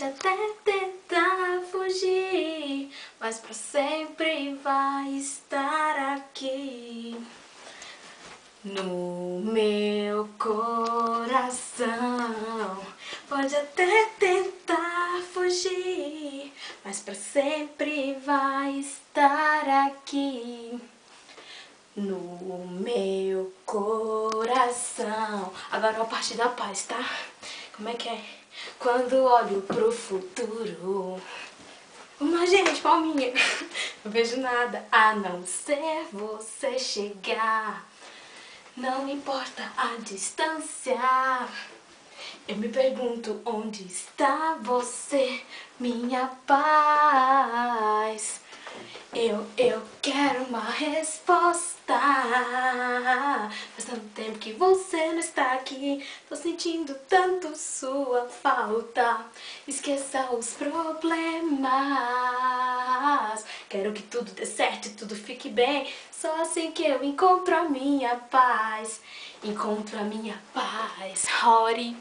Pode até tentar fugir, mas pra sempre vai estar aqui no meu coração. Pode até tentar fugir, mas pra sempre vai estar aqui no meu coração. Agora a parte da paz, tá? Como é que é? Quando olho pro futuro, uma gente, palminha, não vejo nada a não ser você chegar. Não importa a distância, eu me pergunto onde está você, minha paz. Eu quero uma resposta. Faz tanto tempo que você não está aqui, tô sentindo tanto sua falta. Esqueça os problemas, quero que tudo dê certo e tudo fique bem. Só assim que eu encontro a minha paz. Encontro a minha paz. Hori.